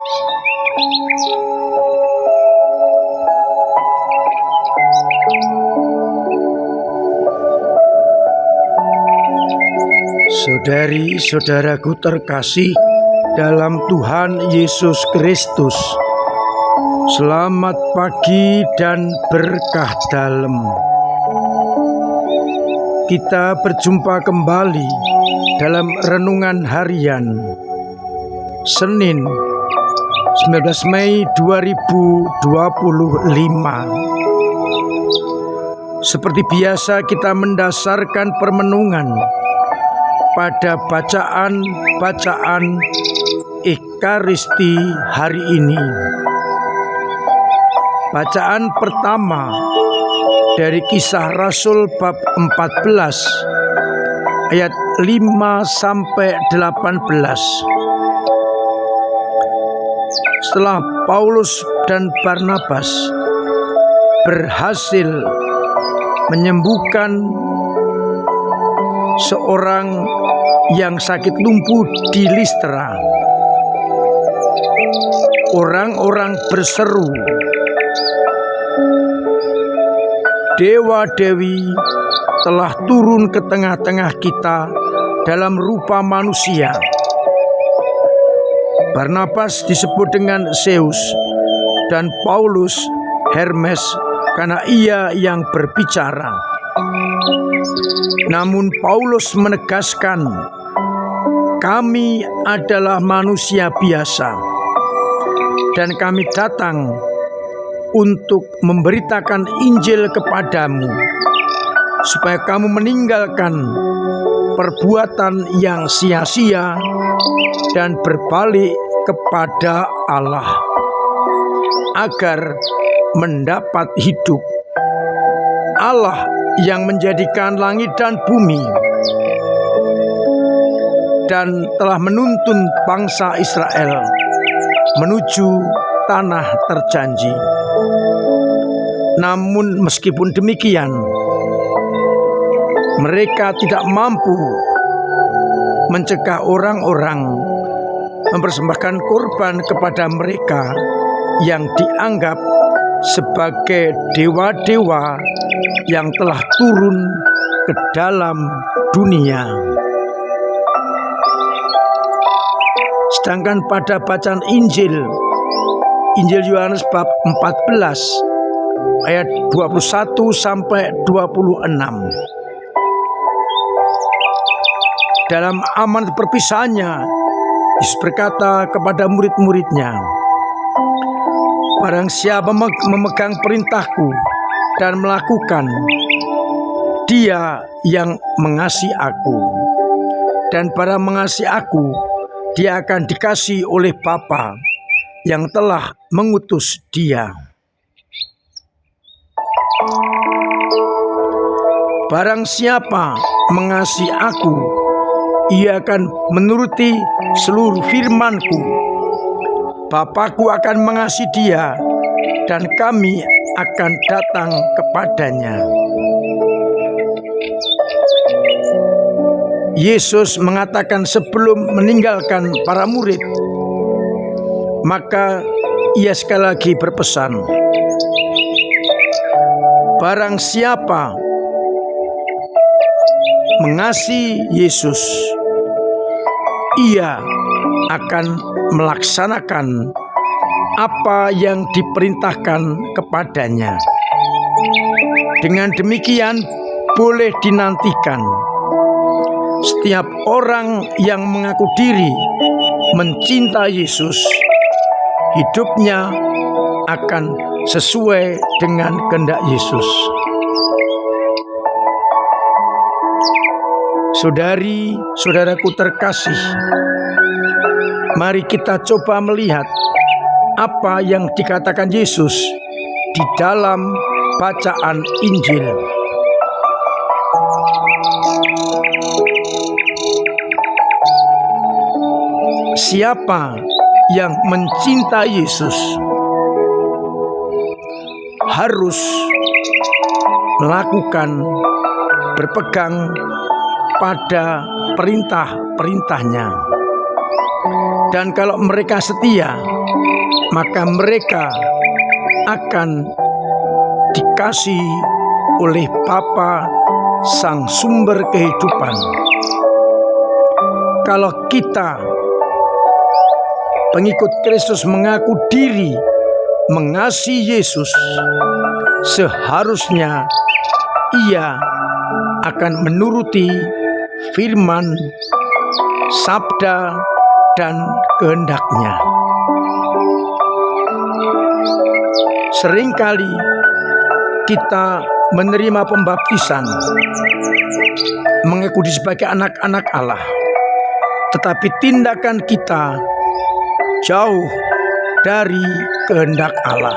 Saudari-saudaraku terkasih dalam Tuhan Yesus Kristus, selamat pagi dan berkah dalam. Kita berjumpa kembali dalam renungan harian Senin 19 Mei 2025. Seperti biasa kita mendasarkan permenungan pada bacaan Ekaristi hari ini. Bacaan pertama dari Kisah Rasul bab 14 ayat 5 sampai 18. Setelah Paulus dan Barnabas berhasil menyembuhkan seorang yang sakit lumpuh di Listra, orang-orang berseru, "Dewa-dewi telah turun ke tengah-tengah kita dalam rupa manusia." Barnabas disebut dengan Zeus dan Paulus Hermes karena ia yang berbicara. Namun Paulus menegaskan, "Kami adalah manusia biasa dan kami datang untuk memberitakan Injil kepadamu, supaya kamu meninggalkan perbuatan yang sia-sia dan berbalik kepada Allah, agar mendapat hidup. Allah yang menjadikan langit dan bumi dan telah menuntun bangsa Israel menuju tanah terjanji. Namun meskipun demikian, mereka tidak mampu mencegah orang-orang mempersembahkan korban kepada mereka yang dianggap sebagai dewa-dewa yang telah turun ke dalam dunia. Sedangkan pada bacaan Injil Yohanes bab 14 ayat 21 sampai 26. Dalam amanat perpisahannya, Yesus berkata kepada murid-muridnya, "Barang siapa memegang perintahku dan melakukan, dia yang mengasihi aku. Dan barang mengasihi aku, dia akan dikasihi oleh Bapa yang telah mengutus dia. Barang siapa mengasihi aku, ia akan menuruti seluruh firman-Ku. Bapa-Ku akan mengasihi dia, dan kami akan datang kepadanya." Yesus mengatakan sebelum meninggalkan para murid, maka ia sekali lagi berpesan, "Barang siapa mengasihi Yesus, ia akan melaksanakan apa yang diperintahkan kepadanya. Dengan demikian boleh dinantikan setiap orang yang mengaku diri mencinta Yesus, hidupnya akan sesuai dengan kehendak Yesus." Saudari-saudaraku terkasih, mari kita coba melihat apa yang dikatakan Yesus di dalam bacaan Injil. Siapa yang mencintai Yesus harus berpegang pada perintah-perintahnya. Dan kalau mereka setia, maka mereka akan dikasih oleh Bapa, Sang Sumber kehidupan. Kalau kita pengikut Kristus mengaku diri mengasihi Yesus, seharusnya ia akan menuruti firman, sabda, dan kehendak-Nya. Seringkali kita menerima pembaptisan, mengaku sebagai anak-anak Allah, tetapi tindakan kita jauh dari kehendak Allah.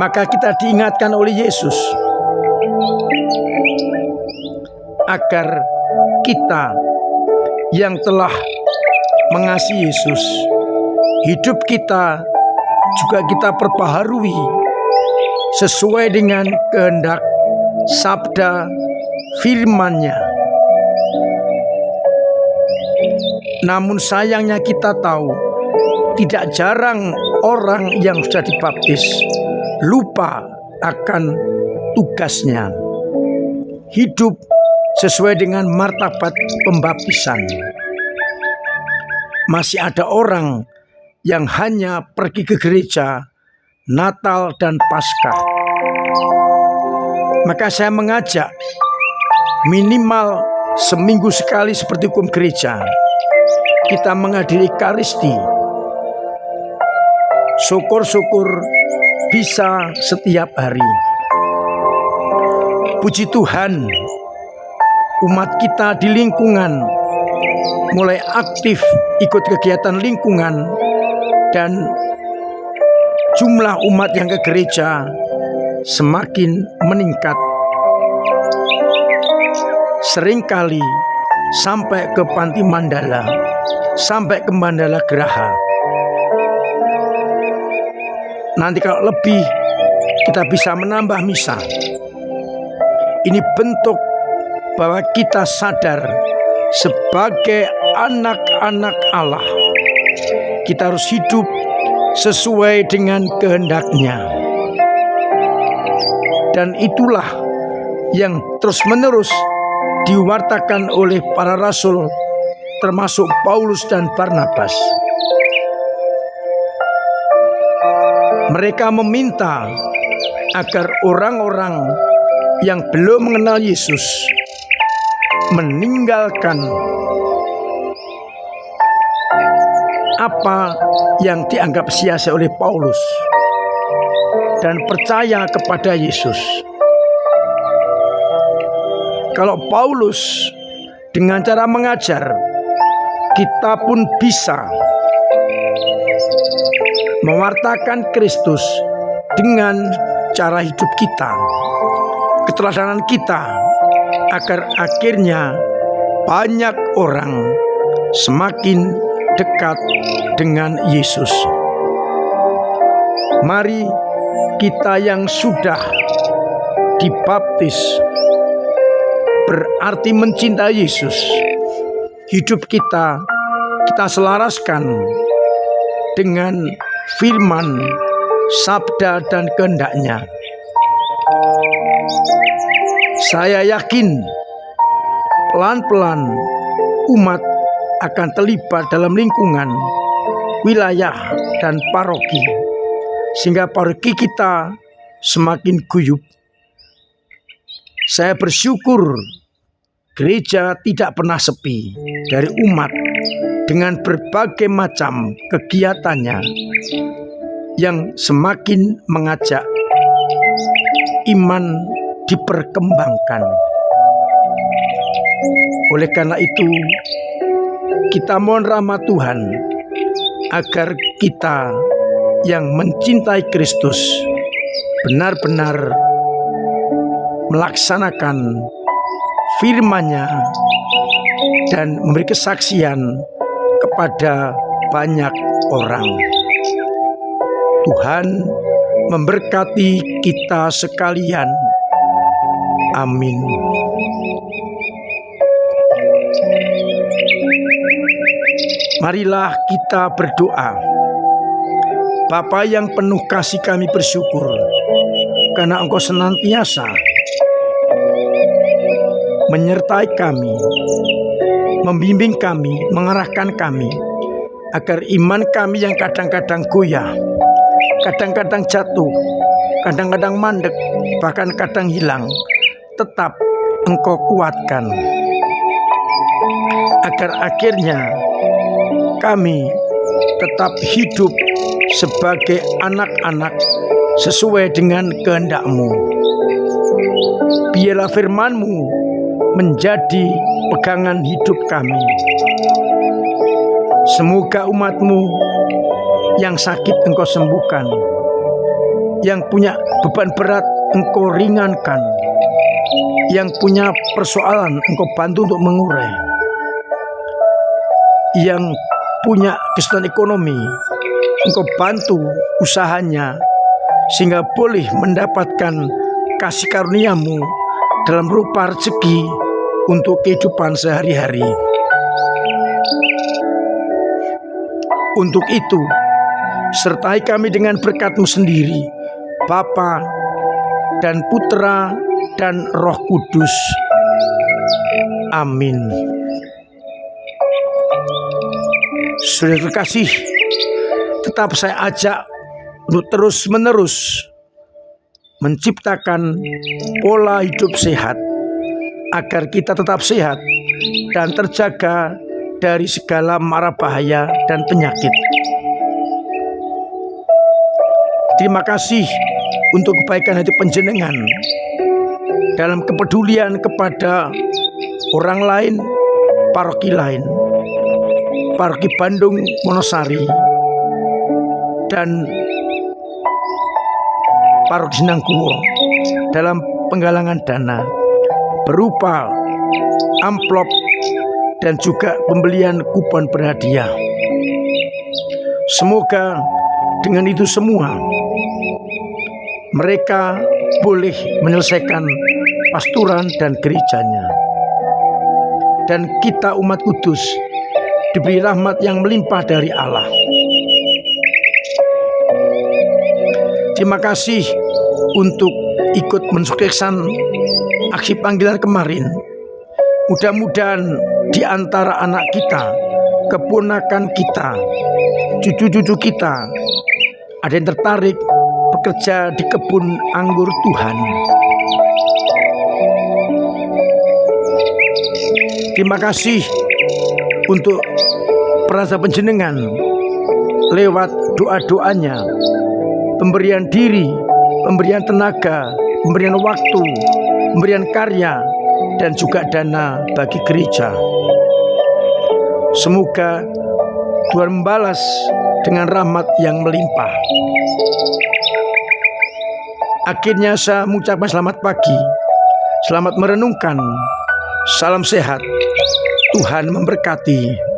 Maka kita diingatkan oleh Yesus agar kita yang telah mengasihi Yesus, hidup kita juga kita perbaharui sesuai dengan kehendak sabda firman-Nya. Namun sayangnya kita tahu, tidak jarang orang yang sudah dibaptis lupa akan tugasnya, hidup sesuai dengan martabat pembaptisan. Masih ada orang yang hanya pergi ke gereja Natal dan Paskah. Maka saya mengajak minimal seminggu sekali seperti hukum gereja, kita menghadiri Ekaristi. Syukur-syukur bisa setiap hari. Puji Tuhan, umat kita di lingkungan mulai aktif ikut kegiatan lingkungan, dan jumlah umat yang ke gereja semakin meningkat. Seringkali sampai ke Panti Mandala, sampai ke Mandala Graha. Nanti kalau lebih, kita bisa menambah misa. Ini bentuk bahwa kita sadar sebagai anak-anak Allah, kita harus hidup sesuai dengan kehendak-Nya. Dan itulah yang terus-menerus diwartakan oleh para rasul, termasuk Paulus dan Barnabas. Mereka meminta agar orang-orang yang belum mengenal Yesus meninggalkan apa yang dianggap sia-sia oleh Paulus dan percaya kepada Yesus. Kalau Paulus dengan cara mengajar, kita pun bisa mewartakan Kristus dengan cara hidup kita, keteladanan kita, agar akhirnya banyak orang semakin dekat dengan Yesus. Mari kita yang sudah dibaptis, berarti mencintai Yesus, hidup kita selaraskan dengan firman, sabda, dan kehendak-Nya. Saya yakin pelan-pelan umat akan terlibat dalam lingkungan, wilayah, dan paroki, sehingga paroki kita semakin guyup. Saya bersyukur gereja tidak pernah sepi dari umat dengan berbagai macam kegiatannya yang semakin mengajak iman diperkembangkan. Oleh karena itu, kita mohon rahmat Tuhan agar kita yang mencintai Kristus benar-benar melaksanakan firman-Nya dan memberi kesaksian kepada banyak orang. Tuhan memberkati kita sekalian. Amin. Marilah kita berdoa. Bapa yang penuh kasih, kami bersyukur karena Engkau senantiasa menyertai kami, membimbing kami, mengarahkan kami, agar iman kami yang kadang-kadang goyah, kadang-kadang jatuh, kadang-kadang mandek, bahkan kadang hilang, tetap Engkau kuatkan, agar akhirnya kami tetap hidup sebagai anak-anak sesuai dengan kehendak-Mu. Biarlah firman-Mu menjadi pegangan hidup kami. Semoga umat-Mu yang sakit Engkau sembuhkan, yang punya beban berat Engkau ringankan, yang punya persoalan Engkau bantu untuk mengurai, yang punya kesulitan ekonomi Engkau bantu usahanya sehingga boleh mendapatkan kasih karunia-Mu dalam rupa rezeki untuk kehidupan sehari-hari. Untuk itu, sertai kami dengan berkat-Mu sendiri, Bapa dan Putra dan Roh Kudus. Amin. Saudara terkasih, tetap saya ajak untuk terus-menerus menciptakan pola hidup sehat, agar kita tetap sehat dan terjaga dari segala mara bahaya dan penyakit. Terima kasih untuk kebaikan hati panjenengan dalam kepedulian kepada orang lain, paroki lain, paroki Bandung Monosari dan paroki Sinangkuwo, dalam penggalangan dana berupa amplop dan juga pembelian kupon berhadiah. Semoga dengan itu semua mereka boleh menyelesaikan pasturan dan gerejanya, dan kita umat kudus diberi rahmat yang melimpah dari Allah. Terima kasih untuk ikut mensukseskan aksi panggilan kemarin. Mudah-mudahan di antara anak kita, keponakan kita, cucu-cucu kita, ada yang tertarik bekerja di kebun anggur Tuhan. Terima kasih untuk perasa panjenengan lewat doa-doanya, pemberian diri, pemberian tenaga, pemberian waktu, pemberian karya, dan juga dana bagi gereja. Semoga Tuhan membalas dengan rahmat yang melimpah. Akhirnya saya mengucapkan selamat pagi, selamat merenungkan, salam sehat, Tuhan memberkati.